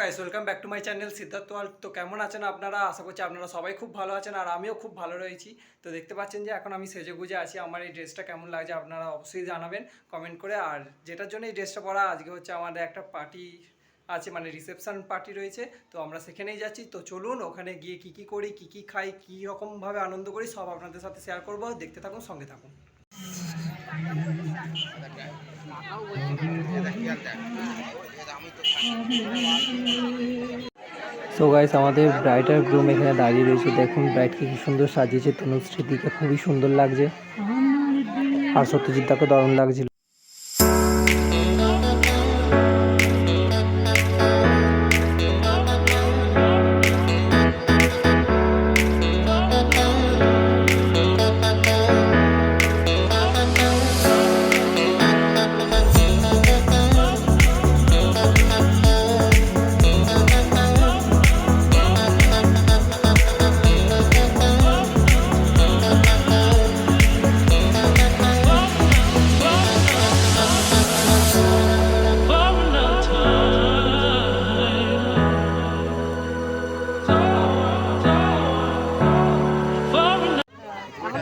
Guys, welcome back to my channel Siddharth world. তো কেমন আছেন আপনারা? আশা করছি আপনারা সবাই খুব ভালো আছেন আর আমিও খুব ভালো রয়েছি। তো দেখতে পাচ্ছেন যে এখন আমি সেজেগুজে আছি। আমার এই ড্রেসটা কেমন লাগছে আপনারা অবশ্যই জানাবেন কমেন্ট করে। আর যেটার জন্য এই ড্রেসটা পরা, আজকে হচ্ছে আমাদের একটা পার্টি আছে, মানে রিসেপশন পার্টি রয়েছে। তো আমরা সেখানেই যাচ্ছি। তো চলুন ওখানে গিয়ে কী কী করি, কী কী খাই, কী রকমভাবে আনন্দ করি সব আপনাদের সাথে শেয়ার করবো। দেখতে থাকুন, সঙ্গে থাকুন। সো গাইস, আমাদের ব্রাইড আর গ্রুম এখানে দাঁড়িয়ে রয়েছে। দেখুন ব্রাইডকে কি সুন্দর সাজিয়েছে, তনুশ্রীদিকে খুবই সুন্দর লাগছে আর সত্যজিৎ দাকে দারুণ লাগছিল।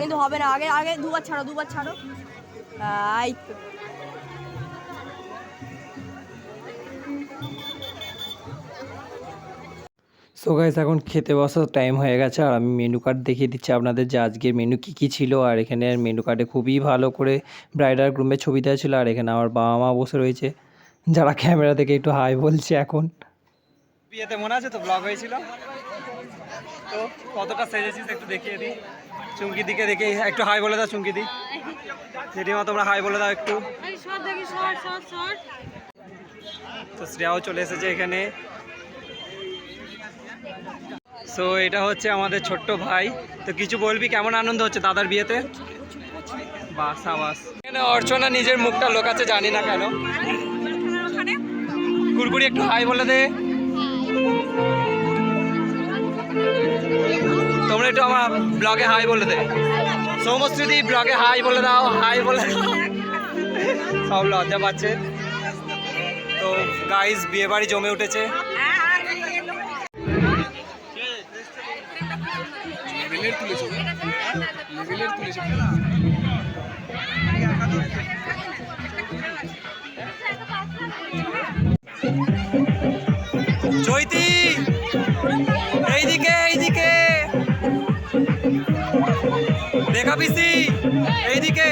কিন্তু হবে না, আগে আগে দুবার ছাড়ো এই তো। সো গাইস, এখন খেতে বসার টাইম হয়ে গেছে আর আমি মেনু কার্ড দেখিয়ে দিচ্ছি আপনাদের যে আজকের মেনু কী ছিল। আর এখানে মেনু কার্ডে খুবই ভালো করে ব্রাইড আর গ্রুমের ছবি দেওয়া ছিল। আর এখানে আমার বাবা মা বসে রয়েছে, যারা ক্যামেরা থেকে একটু হাই বলছে। এখন বিয়েতে মনে আছে তো ব্লগ হয়েছিল, তো কতটা সেজেছিস একটু দেখিয়ে দিই। চুমকি দিকে দেখে একটু হাই বলে দাও। চুমকি দি, জেঠিমা তোমরা হাই বলে দাও একটু। তো শ্রেয়াও চলে এসেছে এখানে। সো এটা হচ্ছে আমাদের ছোট্ট ভাই। তো কিছু বলবি, কেমন আনন্দ হচ্ছে দাদার বিয়েতে? বাস আবাস। এখানে অর্চনা নিজের মুখটা লোকাচ্ছে, জানি না কেন। কুরকুরি একটু হাই বলে দে। তোমরা একটু আমার ব্লগে হাই বলে দে। সৌমশ্রীদি ব্লগে হাই বলে দাও, হাই বলে দাও। সব লজ্জা পাচ্ছে। তো গাইস, বিয়ে বাড়ি জমে উঠেছে। চৈতি এইদিকে এইদিকে দেখা পিসি এইদিকে।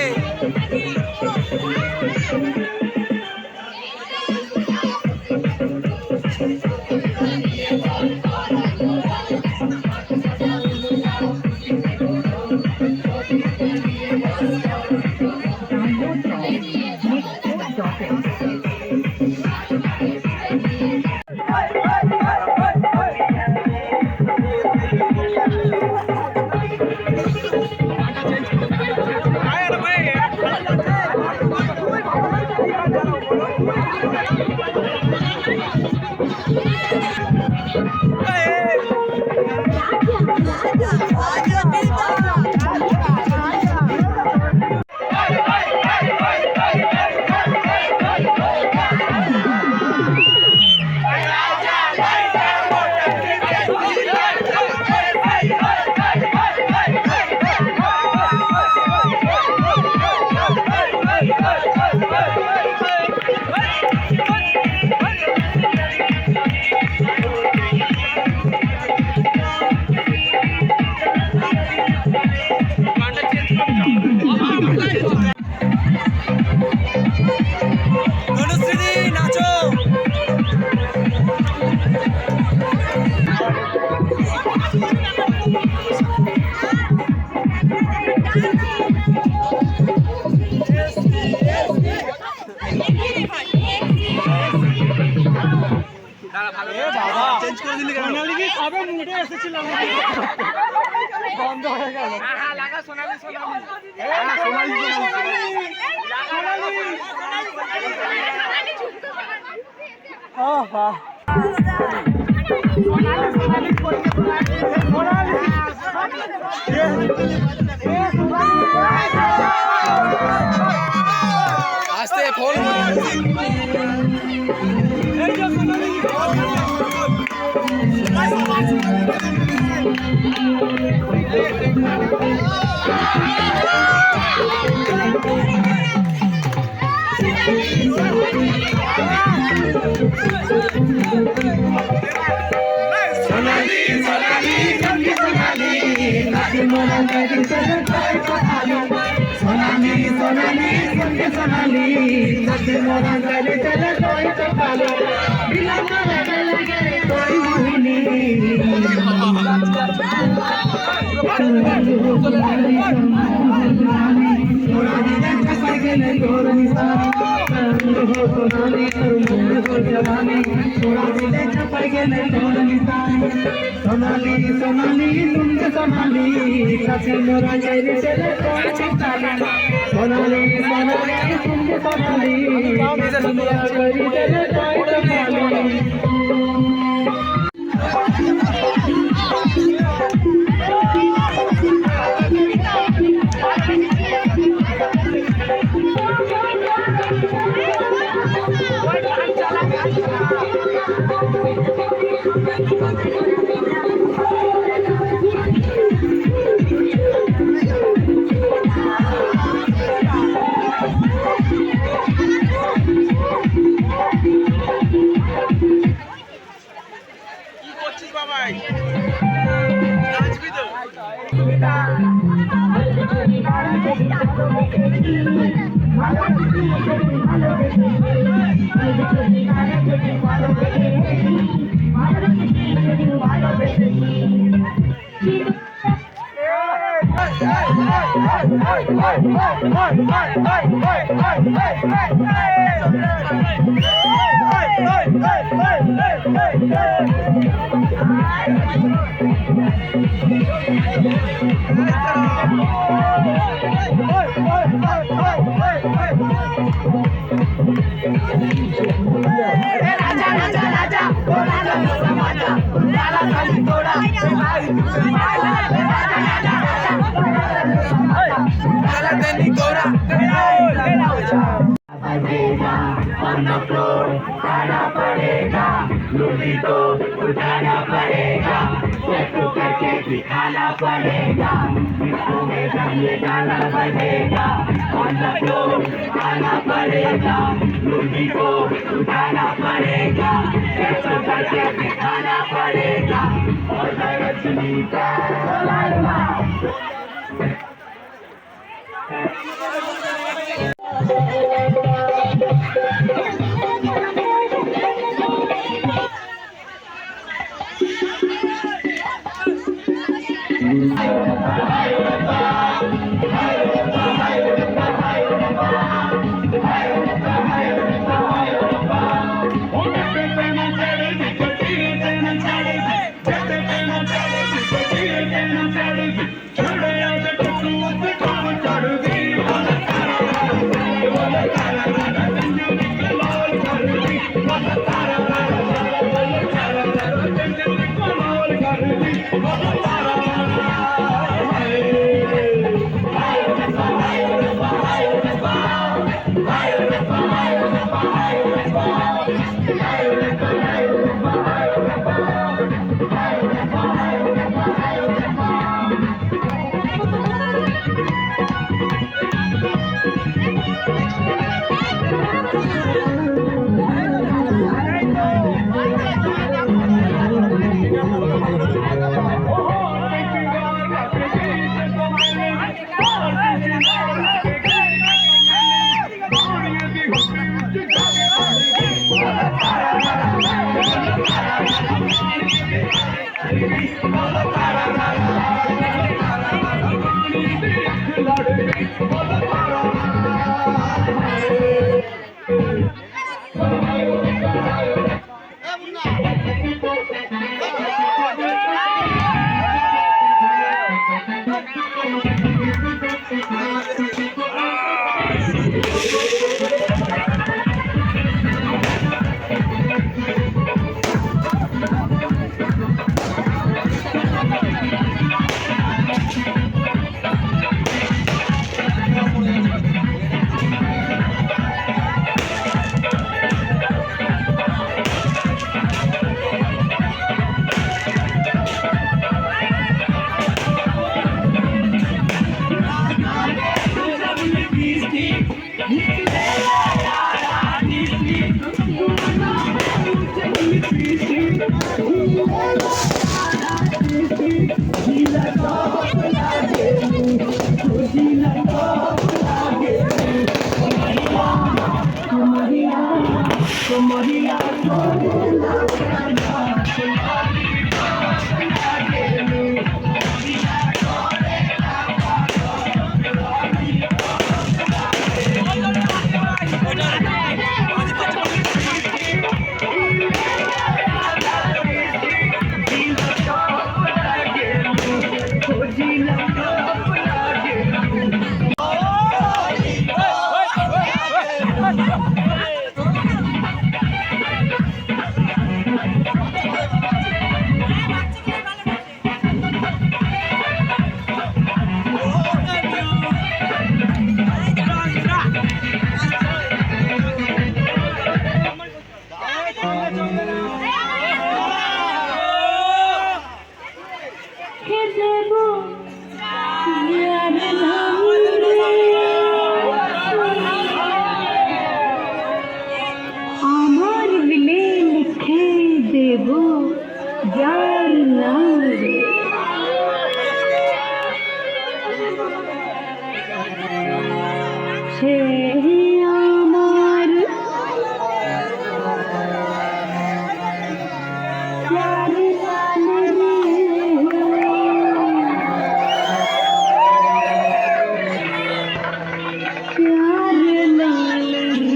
বন্ধ হয়ে গেল। আস্তে ফোন আমার বিলে লিখে দেব যার নাম রে সে আমার যার নাম রে प्यार लाल रे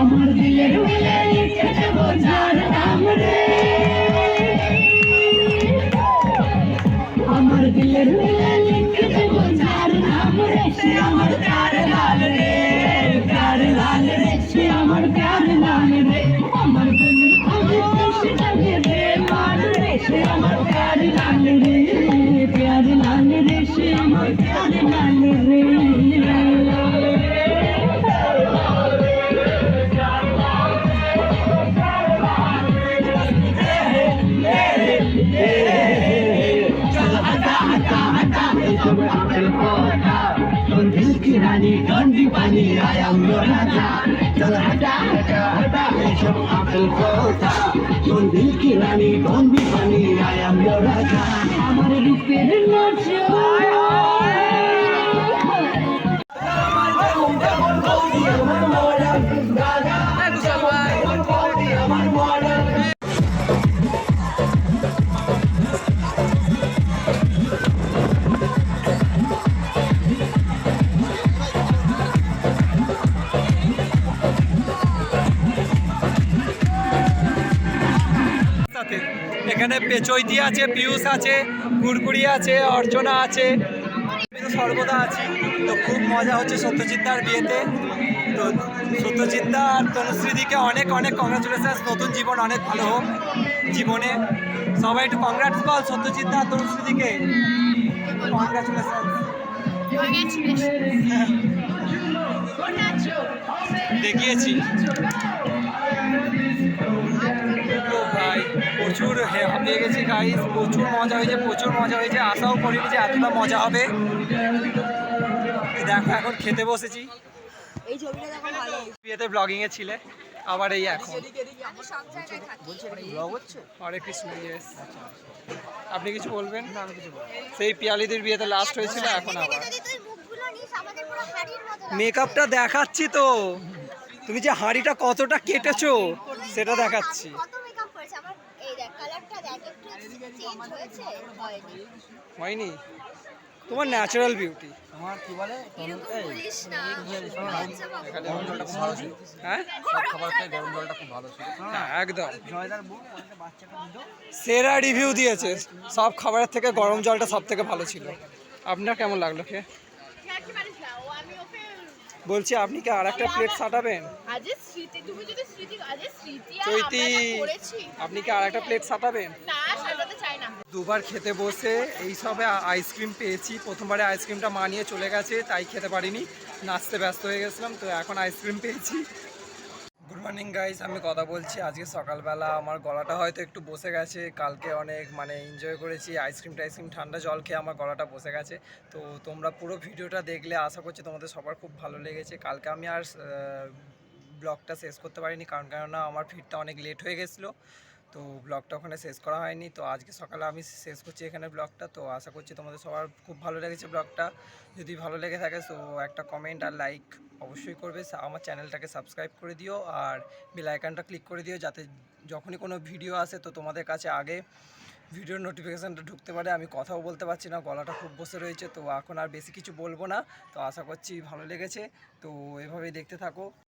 আমার দিলের মিলে লিখে দেব যার নাম রে আমার দিলের মিলে লিখে দেব যার নাম রে সে আমার প্যার লাল রে সে আমার প্যার লাল রে আমার দিলের আগে সে লাগে রে মান রে সে আমার প্যার লাল রে সে আমার প্যার লাল রে दिल की रानी ठंडी पानी आया राजा चल हटा हटा हटा सब अकल खोता सुन दिल की रानी ठंडी पानी आया राजा हमारे रूपेर नाचा সাথে এখানে পেচৈতি আছে, পিয়ুষ আছে, কুড়কুড়ি আছে, অর্চনা আছে, আমি তো সর্বদা আছি। তো খুব মজা হচ্ছে সত্যজিৎদার বিয়েতে। তো সত্যজিৎদা আর তনুশ্রীদিকে অনেক অনেক কংগ্রাচুলেশনস, নতুন জীবন অনেক ভালো হোক জীবনে। সবাই একটু কংগ্রাটস বল সত্যজিৎদা আর তনুশ্রীদিকে, কংগ্রাচুলেশন। দেখিয়েছি তো ভাই, প্রচুর হাঁপিয়ে গেছি গাইস, প্রচুর মজা হয়েছে, আশাও করিনি যে এতটা মজা হবে। দেখো এখন খেতে বসেছি। এই ছবিটা দেখো ভালো হয়েছে। বিয়েতে ব্লগিংয়ে ছিলে, আবার এই এখন আমি সব জায়গায় থাকি। হরে কৃষ্ণ। ইয়েস, আপনি কিছু বলবেন? সেই পিয়ালিদের বিয়েতে লাস্ট হয়েছিল, এখন আবার মেকআপটা দেখাচ্ছি তো, তুমি যে হাঁড়িটা কতটা কেটেছো সেটা দেখাচ্ছি। হয়নি, তোমার ন্যাচারাল বিউটি। হ্যাঁ একদম সেরা রিভিউ দিয়েছে, সব খাবারের থেকে গরম জলটা সব থেকে ভালো ছিল। আপনার কেমন লাগলো খেয়ে? বলছি আপনি কি আর একটা প্লেট সাটাবেন? চৈতি, আপনি কি আর একটা প্লেট সাটাবেন? দুবার খেতে বসে এই সবে আইসক্রিম পেয়েছি। প্রথমবারে আইসক্রিমটা মা নিয়ে চলে গেছে, তাই খেতে পারিনি, নাচতে ব্যস্ত হয়ে গেছিলাম। তো এখন আইসক্রিম পেয়েছি। গুড মর্নিং গাইস, আমি কথা বলছি। আজকে সকালবেলা আমার গলাটা হয়তো একটু বসে গেছে, কালকে অনেক এনজয় করেছি, আইসক্রিম ঠান্ডা জল খেয়ে আমার গলাটা বসে গেছে। তো তোমরা পুরো ভিডিওটা দেখলে আশা করছি তোমাদের সবার খুব ভালো লেগেছে। কালকে আমি আর ব্লগটা শেষ করতে পারিনি, কেননা আমার ফিরতে অনেক লেট হয়ে গেছিলো, তো ব্লগটা ওখানে শেষ করা হয়নি। তো আজকে সকালে আমি শেষ করছি এখানে ব্লগটা। তো আশা করছি তোমাদের সবার খুব ভালো লেগেছে ব্লগটা। যদি ভালো লেগে থাকে তো একটা কমেন্ট আর লাইক অবশ্যই করবে। আমার চ্যানেলটাকে সাবস্ক্রাইব করে দিও আর বেল আইকনটা ক্লিক করে দিও, যাতে যখনই কোনো ভিডিও আসে তো তোমাদের কাছে আগে ভিডিওর নোটিফিকেশানটা ঢুকতে পারে। আমি কথাও বলতে পারছি না, গলাটা খুব বসে রয়েছে, তো এখন আর বেশি কিছু বলবো না। তো আশা করছি ভালো লেগেছে, তো এভাবেই দেখতে থাকো।